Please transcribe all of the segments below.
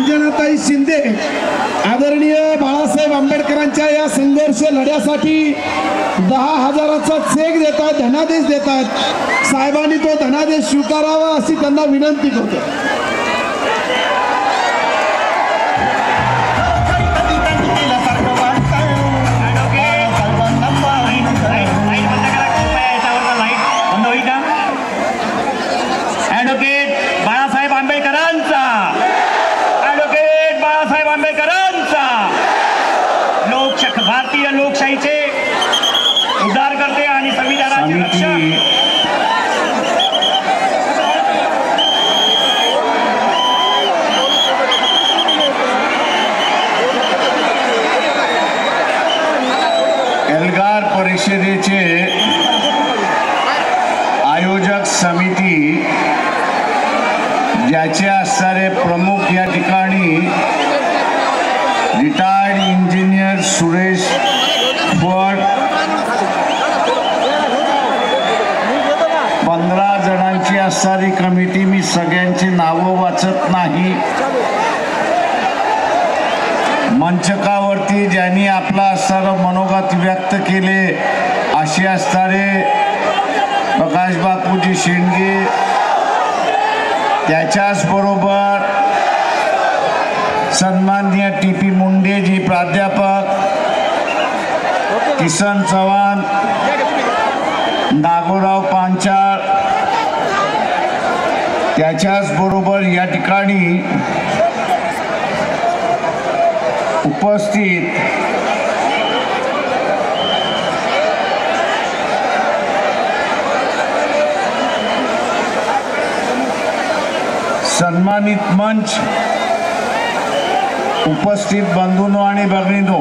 अंजनाताई शिंदे आदरणीय बाळासाहेब आंबेडकरांच्या या संघर्ष लढ्यासाठी 10,000चा चेक देत आहेत, धनादेश देत आहेत. साहेबांनी तो धनादेश स्वीकारावा अशी त्यांना विनंती करतो. भारतीय लोकशाहीचे उद्धार करते आणि संविधानाचे रक्षक एल्गार परिषदेचे आयोजक समिती ज्याचे असणारे प्रमुख या ठिकाणी रिटायर्ड इंजिनियर सुरेश फड, 15 जणांची असणारी कमिटी. मी सगळ्यांची नावं वाचत नाही. मंचकावरती ज्यांनी आपला असणारं मनोगत व्यक्त केले असे असणारे प्रकाश बापूजी शेंडगे, त्याच्याच बरोबर सन्माननीय TP मुंडेजी प्राध्यापक, किसन चव्हाण, नागोराव पांचाळ, त्याच्याच बरोबर या ठिकाणी उपस्थित सन्मानित मंच उपस्थित बंधूंनो आणि भगिनींनो,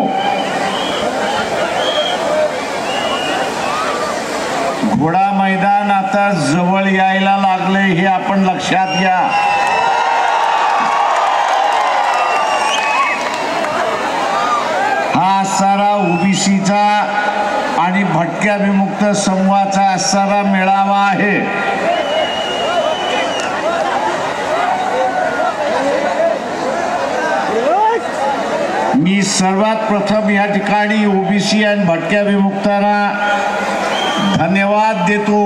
घोडा मैदान आता जवळ यायला लागले हे आपण लक्षात घ्या. हा असणारा ओबीसीचा आणि भटक्या विमुक्त समूहाचा असणारा मेळावा आहे. मी सर्वात प्रथम या ठिकाणी ओबीसी आणि भटक्या विमुक्तांना धन्यवाद देतो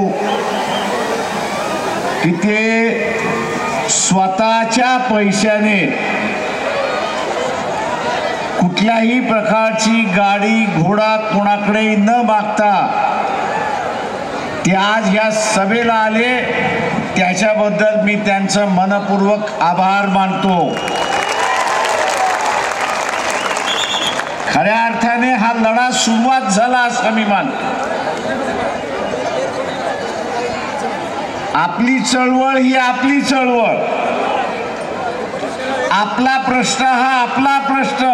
की ते स्वतःच्या पैशाने कुठल्याही प्रकारची गाडी घोडा कोणाकडे न मागता ते आज या सभेला आले. त्याच्याबद्दल मी त्यांचं मनपूर्वक आभार मानतो. खऱ्या अर्थाने हा लढा सुरुवात झाला असं मी मानतो. आपली चळवळ ही आपली चळवळ, आपला प्रश्न हा आपला प्रश्न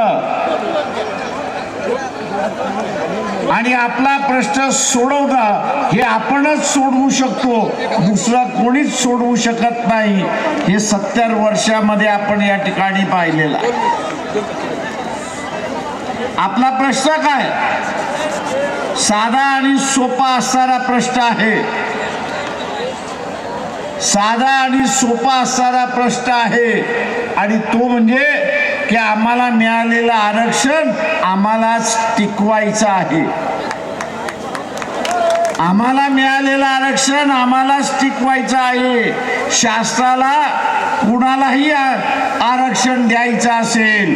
आणि आपला प्रश्न सोडवणं हे आपणच सोडवू शकतो, दुसरं कोणीच सोडवू शकत नाही. हे 70 वर्षामध्ये आपण या ठिकाणी पाहिलेलं आहे. आपला प्रश्न काय? साधा आणि सोपा असणारा प्रश्न आहे. साधा आणि सोपा असणारा प्रश्न आहे आणि तो म्हणजे की आम्हाला मिळालेलं आरक्षण आम्हालाच टिकवायचं आहे. आम्हाला मिळालेलं आरक्षण आम्हालाच टिकवायचं आहे. शास्त्राला कुणालाही आरक्षण द्यायचं असेल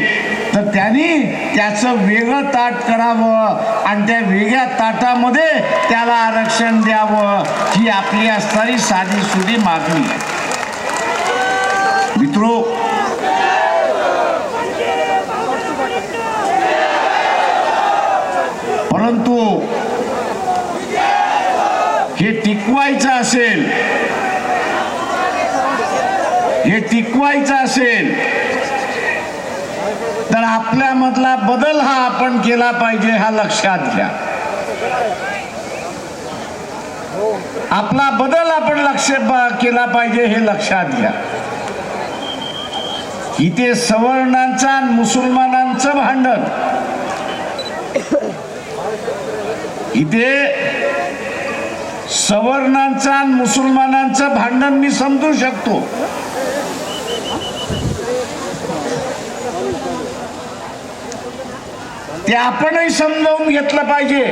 तर त्यांनी त्याचं वेगळं ताट करावं आणि त्या वेगळ्या ताटामध्ये त्याला आरक्षण द्यावं, ही आपली असणारी साधी सुधी मागणी आहे. मित्रो, परंतु हे टिकवायचं असेल, तर आपल्यामधला बदल हा आपण केला पाहिजे, हा लक्षात घ्या. आपला बदल आपण केला पाहिजे हे लक्षात घ्या. इथे सवर्णांचं आणि मुसलमानांचं भांडण, इथे सवर्णांचं आणि मुसलमानांचं भांडण मी समजू शकतो. ते आपणही समजावून घेतलं पाहिजे.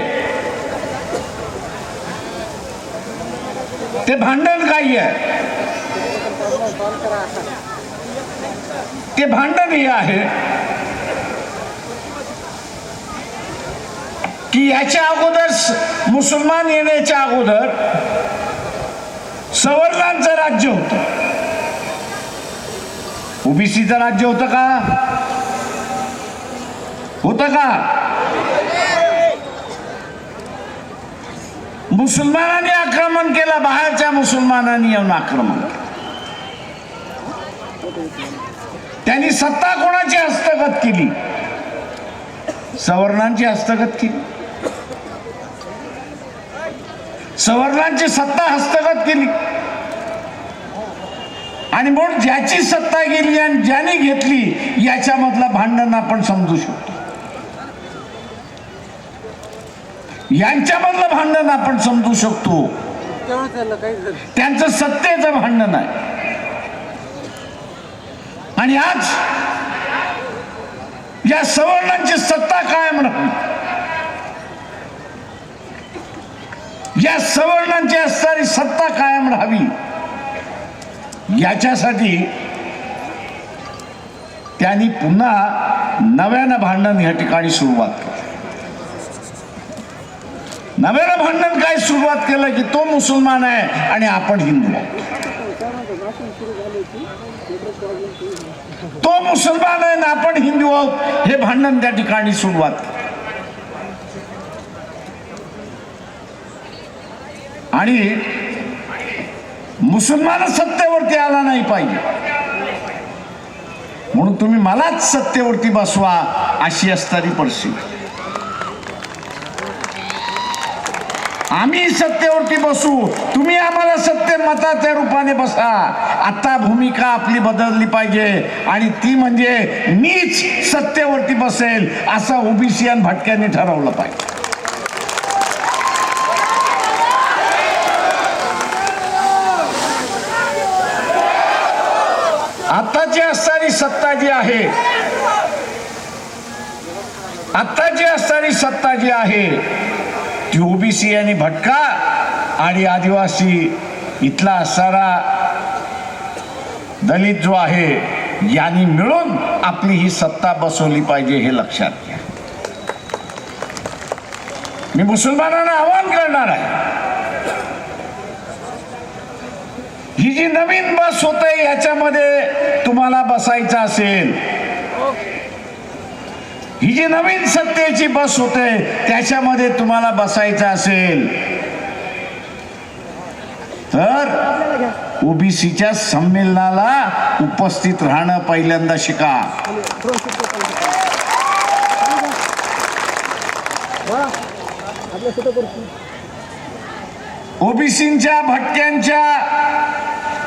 ते भांडण काय आहे? ते भांडण हे आहे की याच्या अगोदर मुसलमान येण्याच्या अगोदर सवर्णांचं राज्य होतं. ओबीसीचं राज्य होतं का? होतं का? मुसलमानांनी आक्रमण केलं, बाहेरच्या मुसलमानांनी येऊन आक्रमण केलं. त्यांनी सत्ता कोणाची हस्तगत केली? सवर्णांची हस्तगत केली. सवर्णांची सत्ता हस्तगत केली आणि म्हणून ज्याची सत्ता गेली आणि ज्याने घेतली याच्यामधलं भांडण आपण समजू शकतो. यांच्यामधलं भांडण आपण समजू शकतो. त्यांचं सत्तेचं भांडण आहे. आणि आज या सवर्णांची सत्ता कायम राहावी, या सवर्णांची असणारी सत्ता कायम राहावी याच्यासाठी त्यांनी पुन्हा नव्यानं भांडण या ठिकाणी सुरुवात केली. नव्यानं भांडण काय सुरुवात केलं की तो मुसलमान आहे आणि आपण हिंदू आहोत. तो मुसलमान आहे आणि आपण हिंदू आहोत हे भांडण त्या ठिकाणी सुरुवात केली. आणि मुसलमान सत्तेवरती आला नाही पाहिजे म्हणून तुम्ही मलाच सत्तेवरती बसवा अशी असणारी परिस्थिती. आम्ही सत्तेवरती बसू, तुम्ही आम्हाला सत्ते मताच्या रूपाने बसा. आता भूमिका आपली बदलली पाहिजे आणि ती म्हणजे मीच सत्तेवरती बसेल असं ओबीसी आणि भटक्यांनी ठरवलं पाहिजे. आताची असणारी सत्ता जी आहे, आताची असणारी सत्ता जी आहे ती ओबीसी आणि भटका आणि आदिवासी इथला असणारा दलित जो आहे यांनी मिळून आपली ही सत्ता बसवली पाहिजे हे लक्षात घ्या. मी मुसलमानांना आवाहन करणार आहे, ही जी नवीन बस होते याच्यामध्ये तुम्हाला बसायचं असेल, ही जी नवीन सत्तेची बस होते त्याच्यामध्ये तुम्हाला बसायचं असेल तर ओबीसीच्या संमेलनाला उपस्थित राहणं पहिल्यांदा शिका. ओबीसींच्या, भटक्यांच्या,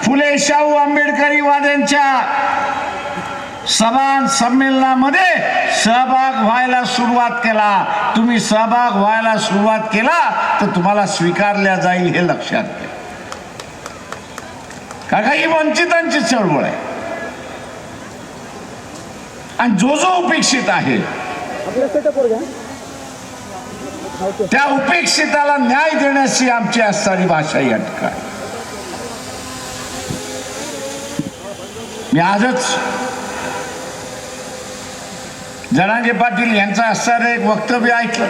फुले शाहू आंबेडकरी वाद्यांच्या सभा संमेलनामध्ये सहभाग व्हायला सुरुवात केला. तुम्ही सहभाग व्हायला सुरुवात केला तर तुम्हाला स्वीकारल्या जाईल हे लक्षात घ्या. कारण ही वंचितांची चळवळ आहे आणि जो जो उपेक्षित आहे त्या उपेक्षिताला न्याय देण्याची आमची असणारी भाषा या ठिकाणी. मी आजच जरांगे पाटील यांचं असणारं एक वक्तव्य ऐकलं.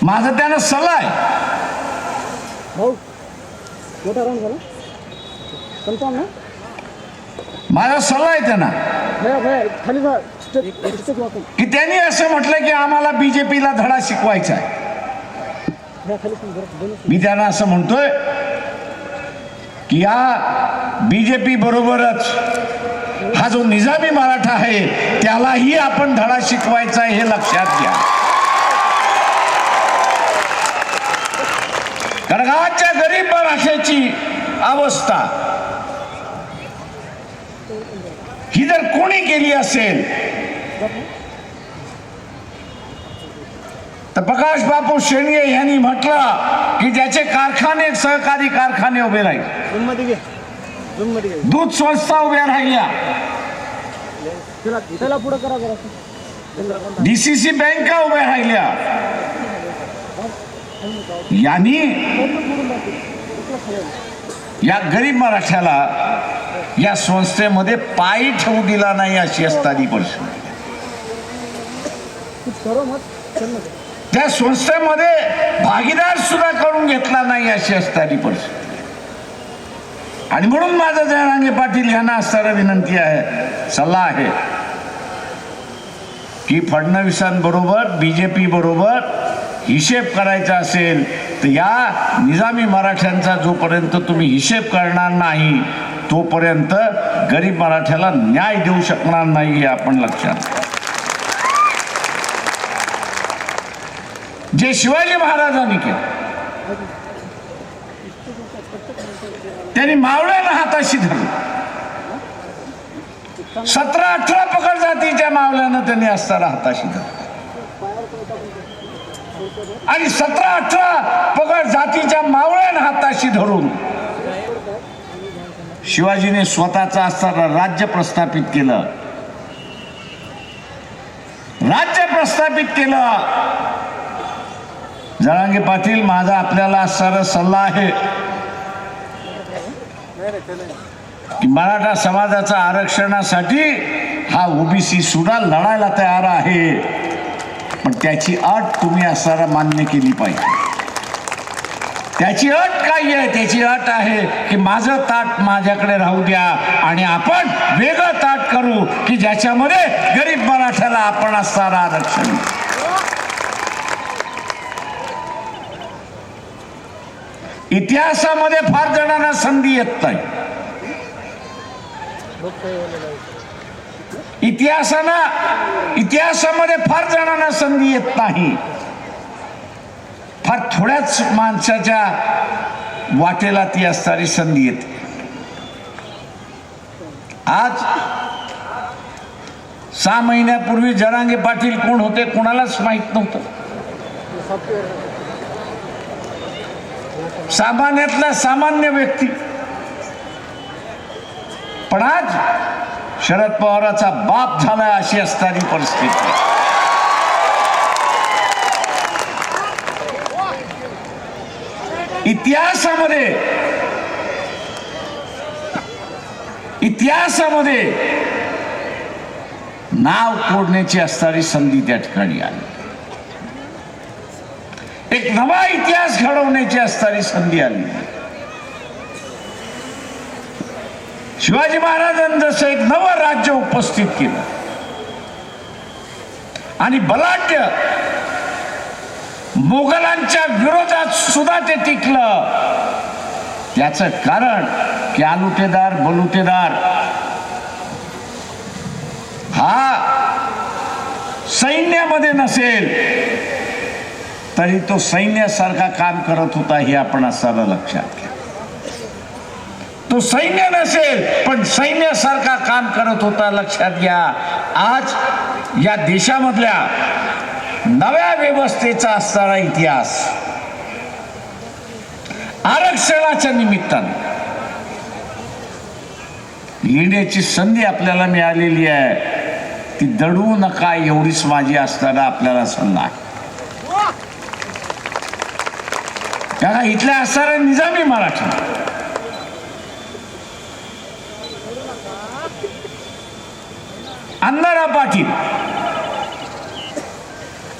माझा त्यांना सल्ला आहे, माझा सल्ला आहे त्यांना की त्यांनी असं म्हटलं की आम्हाला बीजेपीला धडा शिकवायचा आहे. मी त्यांना असं म्हणतोय की या बीजेपी बरोबरच हा जो निजामी मराठा आहे त्यालाही आपण धडा शिकवायचा आहे हे लक्षात घ्या. कारण आजच्या गरीब मराठ्याची अवस्था ही जर कोणी केली असेल तर प्रकाश बापू शेंडगे यांनी म्हटलं की ज्याचे कारखाने, सहकारी कारखाने उभे राहील, दूध संस्था उभ्या राहिल्या, DCC बँका उभ्या राहिल्या. यांनी या गरीब मराठ्याला या संस्थेमध्ये पाय ठेवू दिला नाही अशी असतानी परिस्थिती. त्या संस्थेमध्ये भागीदार सुद्धा करून घेतला नाही अशी असतानी परिस्थिती. आणि म्हणून माझं जयरांगे पाटील यांना असणारी विनंती आहे, सल्ला आहे की फडणवीसांबरोबर BJP बरोबर हिशेब करायचा असेल तर या निजामी मराठ्यांचा जोपर्यंत तुम्ही हिशेब करणार नाही तोपर्यंत गरीब मराठ्याला न्याय देऊ शकणार नाही हे आपण लक्षात घ्या. जे शिवाजी महाराजांनी केलं त्यांनी मावळ्याला हाताशी धरलं. 17-18 पकड जातीच्या मावळ्यानं त्यांनी असताना हाताशी धरलं आणि 17-18 पगड जातीच्या मावळ्यानं हाताशी धरून शिवाजीने स्वतःचं असताना राज्य प्रस्थापित केलं. राज्य प्रस्थापित केलं. जरांगे पाटील, माझा आपल्याला असणारा सल्ला आहे की मराठा समाजाच्या आरक्षणासाठी हा OBC सुद्धा लढायला तयार आहे, पण त्याची अट तुम्ही असणारा मान्य केली पाहिजे. त्याची अट काय आहे? त्याची अट आहे की माझं ताट माझ्याकडे राहू द्या आणि आपण वेगळं ताट करू की ज्याच्यामध्ये गरीब मराठ्याला आपण असणारं आरक्षण. इतिहासामध्ये फार जणांना संधी येत नाही. इतिहासामध्ये फार जणांना संधी येत नाही. फार थोड्याच माणसाच्या वाटेला ती असणारी संधी येते. आज 6 महिन्यापूर्वी जरांगे पाटील कोण होते कोणालाच माहित नव्हतं. सामान्यातला सामान्य व्यक्ती. पण आज शरद पवाराचा बाप झाला अशी असणारी परिस्थिती. इतिहासामध्ये नाव कोरण्याची असणारी संधी त्या ठिकाणी आली. एक नवा इतिहास घडवण्याची असणारी संधी आली. शिवाजी महाराजांनी जसं एक नवं राज्य उपस्थित केलं आणि बलाढ्य मोगलांच्या विरोधात सुद्धा ते टिकलं. त्याचं कारण की आलुतेदार बलुतेदार हा सैन्यामध्ये नसेल तरी तो सैन्यासारखा काम करत होता हे आपण असायला लक्षात घ्या. तो सैन्य नसेल पण सैन्यासारखा काम करत होता लक्षात घ्या. आज या देशामधल्या नव्या व्यवस्थेचा असणारा इतिहास आरक्षणाच्या निमित्ताने येण्याची संधी आपल्याला मिळालेली आहे. ती दडवू नका एवढीच माझी असताना आपल्याला सल्ला आहे. कारण इथल्या असणाऱ्या निजामी मराठा अण्णाराव पाटील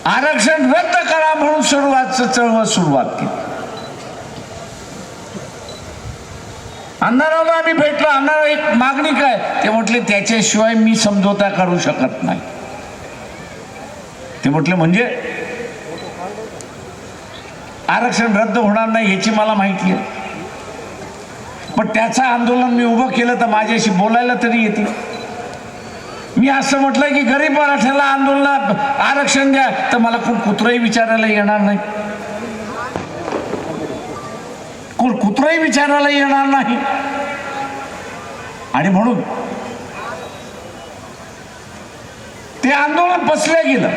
आरक्षण रद्द करा म्हणून चळवळ सुरुवात केली. अण्णारावला आम्ही भेटलो. अण्णाराव एक मागणी काय? ते म्हटले त्याच्याशिवाय मी समझोता करू शकत नाही. ते म्हटले म्हणजे आरक्षण रद्द होणार नाही याची मला माहिती आहे, पण त्याचं आंदोलन मी उभं केलं तर माझ्याशी बोलायला तरी येते. मी असं म्हटलं की गरीब मराठ्याला आंदोलनात आरक्षण द्या तर मला कोण कुत्रही विचारायला येणार नाही. कोण कुत्रही विचारायला येणार नाही. आणि म्हणून ते आंदोलन पचलं गेलं.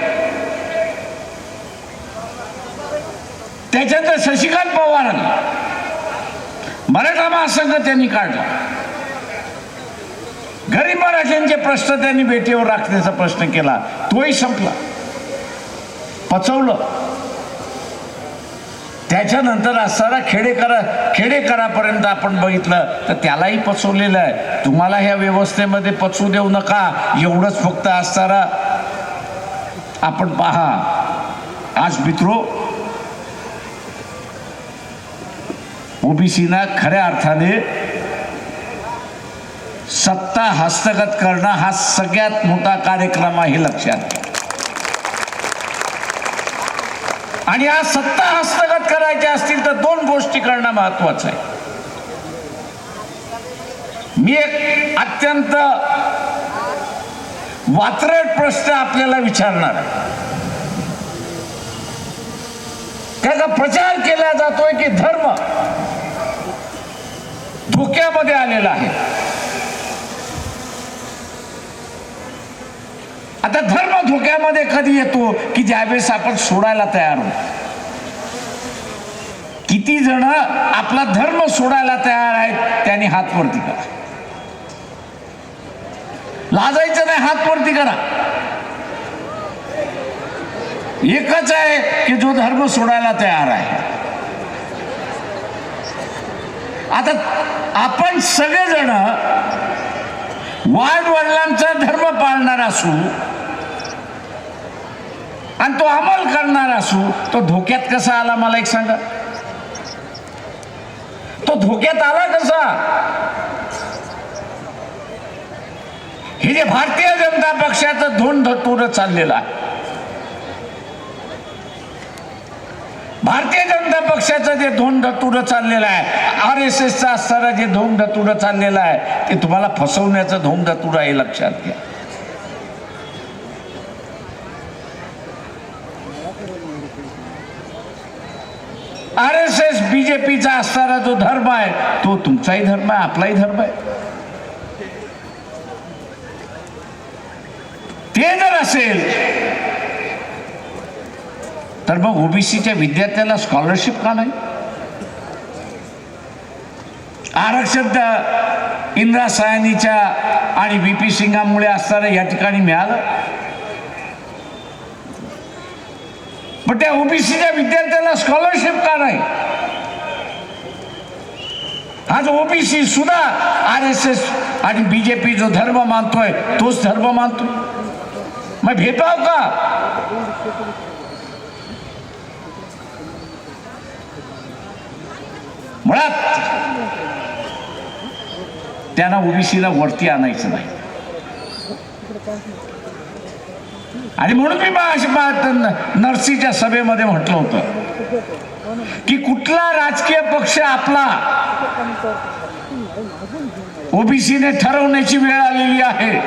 त्याच्यानंतर शशिकांत पवारांनी मराठा महासंघ त्यांनी काढला गरीब मराठ्यांचे प्रश्न त्यांनी बेटीवर राखण्याचा प्रश्न केला, तोही संपला, पचवलं. त्याच्यानंतर असताना खेडेकरापर्यंत आपण बघितलं तर त्यालाही पचवलेलं आहे. तुम्हाला ह्या व्यवस्थेमध्ये पचवू देऊ नका एवढंच फक्त असताना आपण पहा. आज मित्रो, ओबीसीना खऱ्या अर्थाने सत्ता हस्तगत करणं हा सगळ्यात मोठा कार्यक्रम आहे, लक्षात घ्या. आणि आज सत्ता हस्तगत करायची असतील तर दोन गोष्टी करणं महत्वाचं आहे. मी एक अत्यंत वात्रट प्रश्न आपल्याला विचारणार आहे. त्याचा प्रचार केला जातोय की धर्म धोक्यामध्ये आलेला आहे. आता धर्म धोक्यामध्ये कधी येतो की ज्यावेळेस आपण सोडायला तयार होतो. किती जण आपला धर्म सोडायला तयार आहेत त्यांनी हात वरती करा. लाजायचं नाही, हात वरती करा. एकच आहे की जो धर्म सोडायला तयार आहे. आता आपण सगळेजण वडिलांचा धर्म पाळणार असू आणि तो अंमल करणार असू, तो धोक्यात कसा आला मला एक सांगा. तो धोक्यात आला कसा? हे जे भारतीय जनता पक्षाचं धोंडधतुर चाललेलं आहे, भारतीय जनता पक्षाचं जे धोंडधतुर चाललेलं आहे, RSSचं असताना जे धोंडधतुर चाललेलं आहे ते तुम्हाला फसवण्याचं धोंडधतुर आहे, लक्षात घ्या. RSS BJPचा असणारा जो धर्म आहे तो तुमचाही धर्म आहे, आपलाही धर्म आहे. ते जर असेल तर मग ओबीसीच्या विद्यार्थ्याला स्कॉलरशिप का नाही? आरक्षण इंदिरा सायानीच्या आणि VP सिंगामुळे असताना या ठिकाणी मिळालं, पण त्या ओबीसीच्या विद्यार्थ्याला स्कॉलरशिप का नाही? आज ओबीसी सुद्धा RSS आणि BJP जो धर्म मानतोय तोच धर्म मानतोय. मग भेदभाव का? मुळात त्यांना ओबीसीला वरती आणायचं नाही. आणि म्हणून मी नरसीच्या सभेमध्ये म्हटलं होतं की कुठला राजकीय पक्ष आपला ओबीसीने ठरवण्याची वेळ आलेली आहे.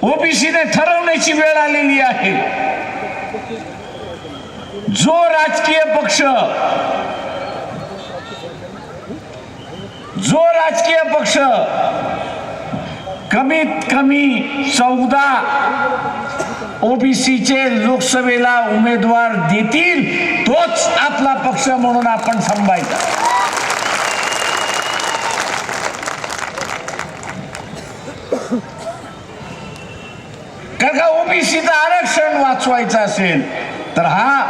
ओबीसीने ठरवण्याची वेळ आलेली आहे. जो राजकीय पक्ष कमीत कमी 14 ओबीसीचे लोकसभेला उमेदवार देतील तोच आपला पक्ष म्हणून आपण समजायचा. कारण का ओबीसीचं आरक्षण वाचवायचं असेल तर हा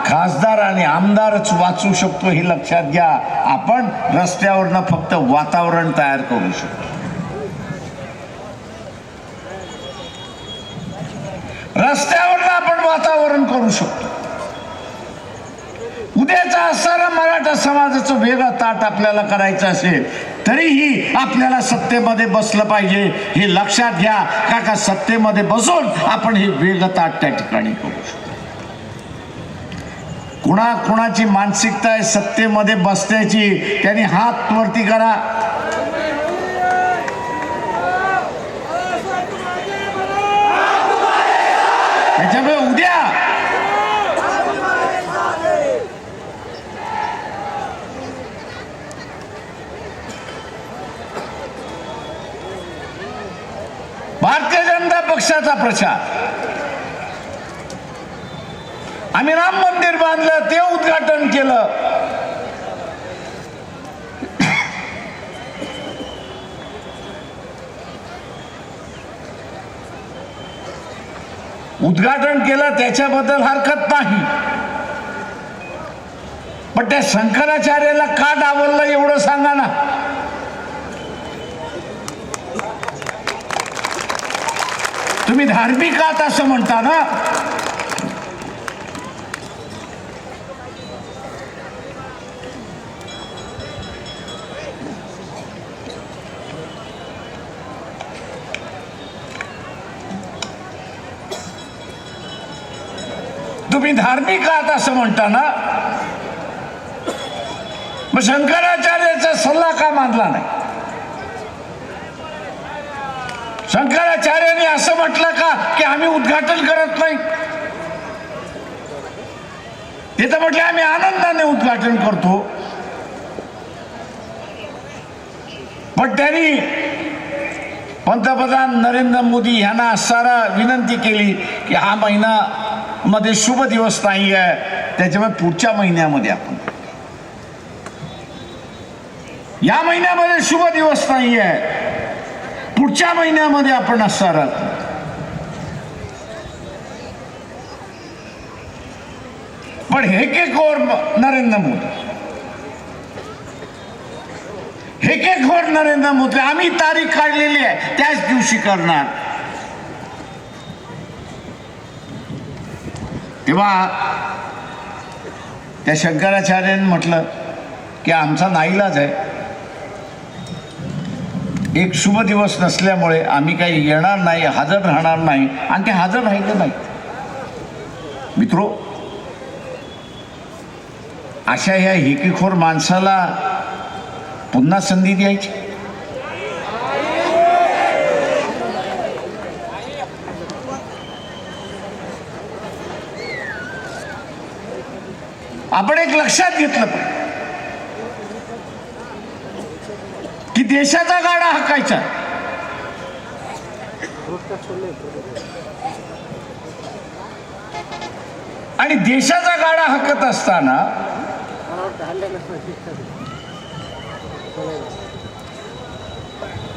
खासदार आणि आमदारच वाचू शकतो, हे लक्षात घ्या. आपण रस्त्यावरनं फक्त वातावरण तयार करू शकतो. रस्त्यावरनं आपण वातावरण करू शकतो. उद्याचा असणारा मराठा समाजाचं वेगळं ताट आपल्याला करायचं असेल तरीही आपल्याला सत्तेमध्ये बसलं पाहिजे, हे लक्षात घ्या. का सत्तेमध्ये बसून आपण हे वेगळं ताट त्या ठिकाणी करू शकतो. कुणाची मानसिकता आहे सत्तेमध्ये बसण्याची, त्यांनी हात वरती करा. त्याच्यामुळे उद्या भारतीय जनता पक्षाचा प्रचार, आम्ही राम मंदिर बांधलं, ते उद्घाटन केलं, उद्घाटन केलं त्याच्याबद्दल हरकत नाही, पण त्या शंकराचार्याला का डावललं एवढं सांगा ना. तुम्ही धार्मिक आहात असं म्हणता ना. तुम्ही धार्मिक आहात असं म्हणता ना, मग शंकराचार्याचा सल्ला का मानला नाही. शंकराचार्यांनी असं म्हटलं का की आम्ही उद्घाटन करत नाही. ते तर म्हटले आम्ही आनंदाने उद्घाटन करतो. पण त्यांनी पंतप्रधान नरेंद्र मोदी यांना सारा विनंती केली की हा महिना मध्ये शुभ दिवस नाही आहे, त्याच्यामुळे पुढच्या महिन्यामध्ये आपण, या महिन्यामध्ये शुभ दिवस नाही आहे, पुढच्या महिन्यामध्ये आपण असणार आहोत. पण हे के खोर नरेंद्र मोदी, हे के खोर नरेंद्र मोदी, आम्ही तारीख काढलेली आहे त्याच दिवशी करणार. तेव्हा त्या शंकराचार्यांनी म्हटलं की आमचा नाईलाज आहे, एक शुभ दिवस नसल्यामुळे आम्ही काही येणार नाही, हजर राहणार नाही. आणि ते हजर राहिले नाही. मित्रो, अशा ह्या हेकेखोर माणसाला पुन्हा संधी द्यायची. आपण एक लक्षात घेतलं की देशाचा गाडा हाकायचा, आणि देशाचा गाडा हाकत असताना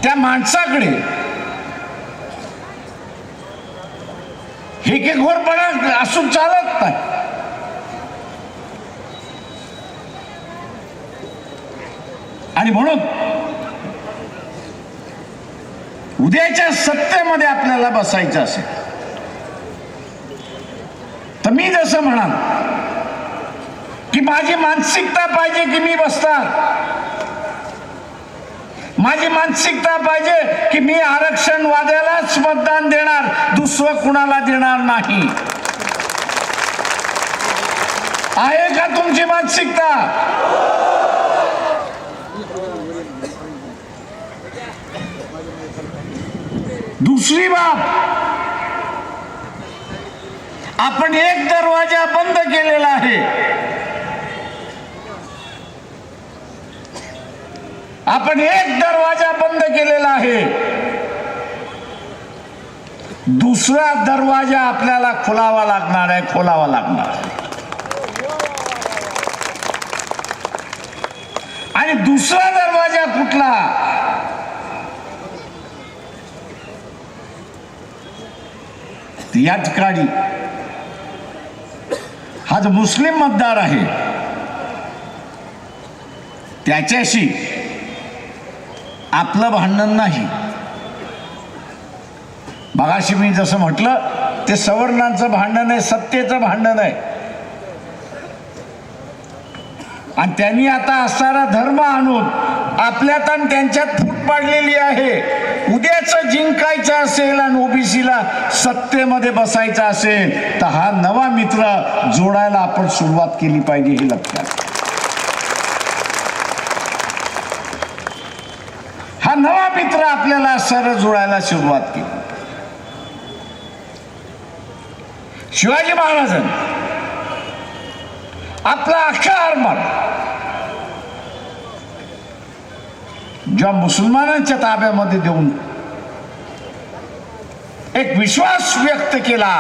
त्या माणसाकडे हेकेखोरपणा असून चालत नाही. आणि म्हणून उद्याच्या सत्तेमध्ये आपल्याला बसायचं असेल तर मी जसं म्हणाल की माझी मानसिकता पाहिजे की मी बसणार, माझी मानसिकता पाहिजे की मी आरक्षणवाद्यालाच मतदान देणार, दुसरं कुणाला देणार नाही. आहे का तुमची मानसिकता? दुसरी बाब, आपण एक दरवाजा बंद केलेला आहे. आपण एक दरवाजा बंद केलेला आहे, दुसरा दरवाजा आपल्याला खोलावा लागणार आहे, खोलावा लागणार आहे. आणि दुसरा दरवाजा कुठला? या ठिकाणी हा जो मुस्लिम मतदार आहे त्याच्याशी आपलं भांडण नाही. मगाशी मी जसं म्हटलं ते सवर्णांचं भांडण आहे, सत्तेचं भांडण आहे. आणि त्यांनी आता असणारा धर्म आणून आपल्यात आणि त्यांच्यात फूट पाडलेली आहे. उद्याच जिंकायचं असेल आणि ओबीसीला सत्तेमध्ये बसायचं असेल तर हा नवा मित्र जोडायला आपण सुरुवात केली पाहिजे, हे लक्षात. हा नवा मित्र आपल्याला सरळ जोडायला सुरुवात केली. शिवाजी महाराजांनी आपला अख्खा आरमार ज्या मुसलमानांच्या ताब्यामध्ये देऊन एक विश्वास व्यक्त केला,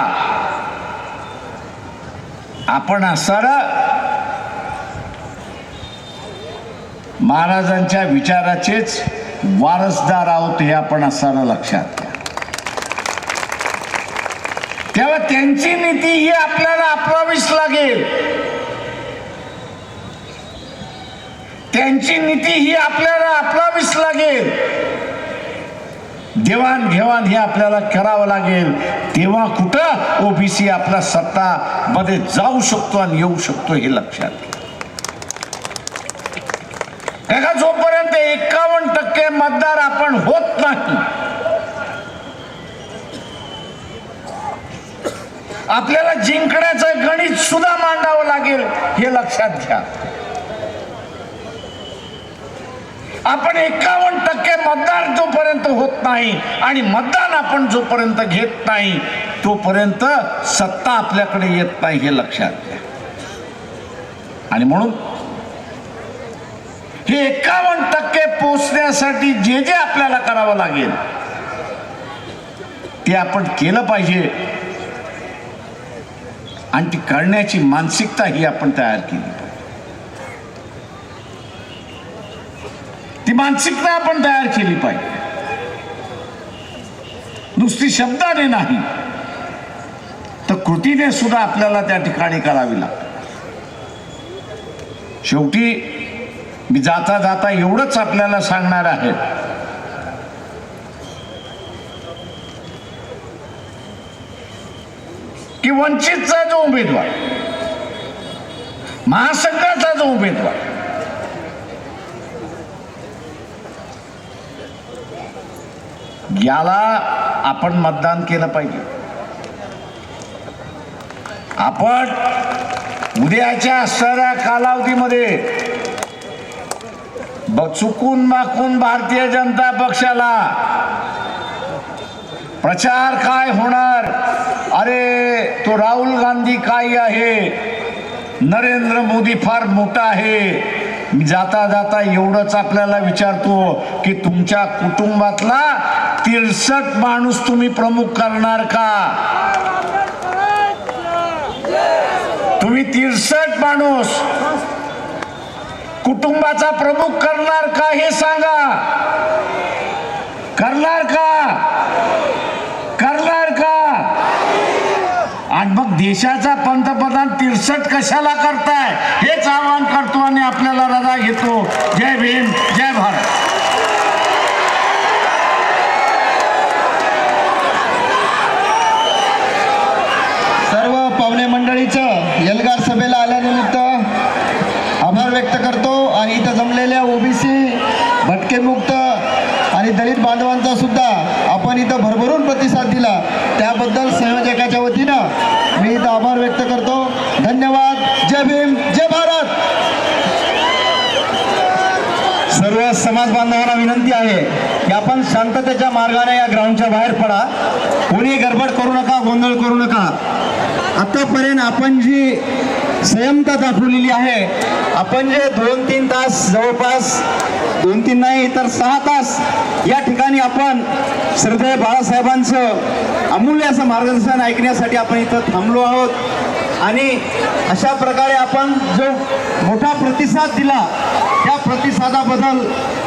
आपण असणारा महाराजांच्या विचाराचेच वारसदार आहोत, हे आपण असणारा लक्षात घ्या. तेव्हा त्यांची नीती ही आपल्याला अपनावीच लागेल. त्यांची नीती ही आपल्याला अपनावीच लागेल. देवाणघेवाण हे आपल्याला करावं लागेल. तेव्हा कुठं ओबीसी आपला सत्ता मध्ये जाऊ शकतो आणि येऊ शकतो हे लक्षात घ्या. का जोपर्यंत 51% मतदार आपण होत नाही, आपल्याला जिंकण्याचं गणित सुद्धा मांडावं लागेल हे लक्षात घ्या. आपण 51% मतदार जोपर्यंत होत नाही आणि मतदान आपण जोपर्यंत घेत नाही तोपर्यंत सत्ता आपल्याकडे येत नाही हे लक्षात घ्या. आणि म्हणून हे 51% पोचण्यासाठी जे जे आपल्याला करावं लागेल ते आपण केलं पाहिजे. आणि ती करण्याची मानसिकता ही आपण तयार केली पाहिजे. ती मानसिकता आपण तयार केली पाहिजे. नुसती शब्दाने नाही तर कृतीने सुद्धा आपल्याला त्या ठिकाणी करावी लागते. शेवटी मी जाता जाता एवढंच आपल्याला सांगणार आहे की वंचितचा जो उमेदवार, महासंघाचा जो उमेदवार याला आपण मतदान केलं पाहिजे. आपण उद्याच्या असणाऱ्या कालावधीमध्ये चुकून माकून भारतीय जनता पक्षाला प्रचार काय होणार, अरे तो राहुल गांधी काय आहे, नरेंद्र मोदी फार मोठा आहे. मी जाता जाता एवढंच आपल्याला विचारतो की तुमच्या कुटुंबातला 63 माणूस तुम्ही प्रमुख करणार का? तुम्ही 63 माणूस कुटुंबाचा प्रमुख करणार का हे सांगा. करणार का? करणार का? आणि मग देशाचा पंतप्रधान 63 कशाला करताय हेच आवाहन करतो आणि आपल्याला रजा घेतो. जय भीम, जय भारत. सर्व पाहुणे मंडळीचं एल्गार सभेला आल्यानिमित्त आभार व्यक्त करतो. आणि इथं जमलेल्या ओबीसी, भटकेमुक्त आणि दलित बांधवांचा सुद्धा आपण इथं भरभरून प्रतिसाद दिला त्याबद्दल संयोजकाच्या वतीनं मी इथं आभार व्यक्त करतो. धन्यवाद. जय भीम, जय भारत. सर्व समाज बांधवांना विनंती आहे की आपण शांततेच्या मार्गाने या ग्राउंडच्या बाहेर पडा. कोणी गडबड करू नका, गोंधळ करू नका. आतापर्यंत आपण जी संयमता दाखवलेली आहे, आपण जे 2-3 तास, जवळपास 2-3 नाही तर 6 तास या ठिकाणी आपण श्रद्धेय बाळासाहेबांचं अमूल्य असं मार्गदर्शन ऐकण्यासाठी आपण इथं थांबलो आहोत. आणि अशा प्रकारे आपण जो मोठा प्रतिसाद दिला त्या प्रतिसादाबद्दल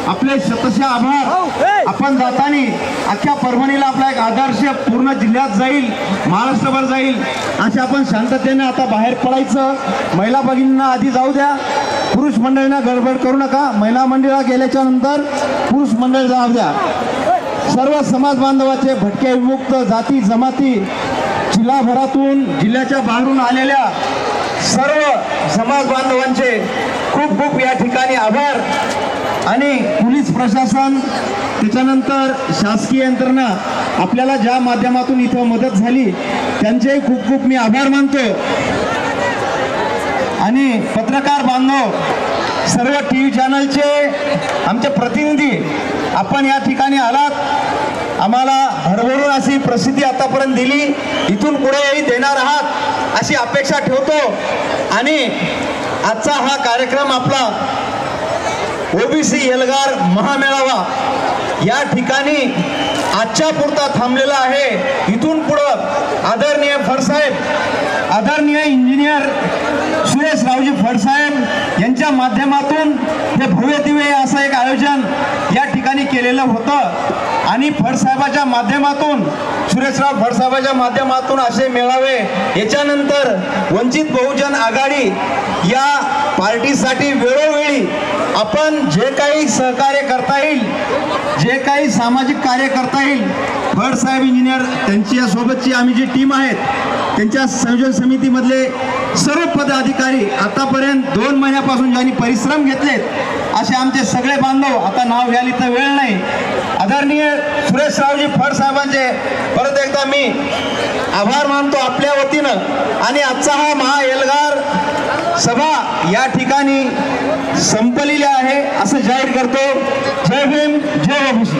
आपले शतशः आभार. आपण जातानी अख्ख्या परभणीला आपला एक आदर्श पूर्ण जिल्ह्यात जाईल, महाराष्ट्रभर जाईल असे आपण शांततेने आता बाहेर पडायचं. महिला भगिनींना आधी जाऊ द्या, पुरुष मंडळींना गडबड करू नका. महिला मंडळीला गेल्याच्या नंतर पुरुष मंडळ जाऊ द्या. सर्व समाज बांधवाचे, भटके विमुक्त, जाती जमाती, जिल्हाभरातून, जिल्ह्याच्या बाहेरून आलेल्या सर्व समाज बांधवांचे खूप खूप या ठिकाणी आभार. आणि पोलीस प्रशासन, त्याच्यानंतर शासकीय यंत्रणा आपल्याला ज्या माध्यमातून इथं मदत झाली त्यांचेही खूप खूप मी आभार मानतो. आणि पत्रकार बांधव, सर्व TV चॅनलचे आमचे प्रतिनिधी, आपण या ठिकाणी आलात, आम्हाला भरभरून अशी प्रसिद्धी आतापर्यंत दिली, इथून पुढेही देणार आहात अशी अपेक्षा ठेवतो. आणि आजचा हा कार्यक्रम आपला ओबीसी एल्गार महामेळावा या ठिकाणी आजच्या पुरता थांबलेला आहे. इथून पुढं आदरणीय फडसाहेब, आदरणीय इंजिनियर सुरेश रावजी फडसाहेब यांच्या माध्यमातून हे भव्य दिव्य असं एक आयोजन या ठिकाणी ठिकाणी केलेलं होतं आणि फडसाहेबाच्या माध्यमातून सुरेशराव फडसाहेबाच्या माध्यमातून असे मेळावे याच्यानंतर वंचित बहुजन आघाडी या पार्टीसाठी वेळोवेळी आपण जे काही सहकार्य करता येईल, जे काही सामाजिक कार्य करता येईल, फडसाहेब इंजिनियर त्यांच्या सोबतची आम्ही जी टीम आहेत त्यांच्या संयोजन समितीमधले सर्व पदाधिकारी आतापर्यंत 2 महिन्यापासून ज्यांनी परिश्रम घेतलेत असे आमचे सगळे बांधव, आता नाव घ्यायला तर वेळ नाही, आदरणीय सुरेशरावजी फडसाहेबांचे परत एकदा मी आभार मानतो आपल्या वतीनं। आणि आजचा हा महाएल्गार सभा या ठिकाणी संपलेली आहे असं जाहीर करतो। जय भीम, जय ओबीसी।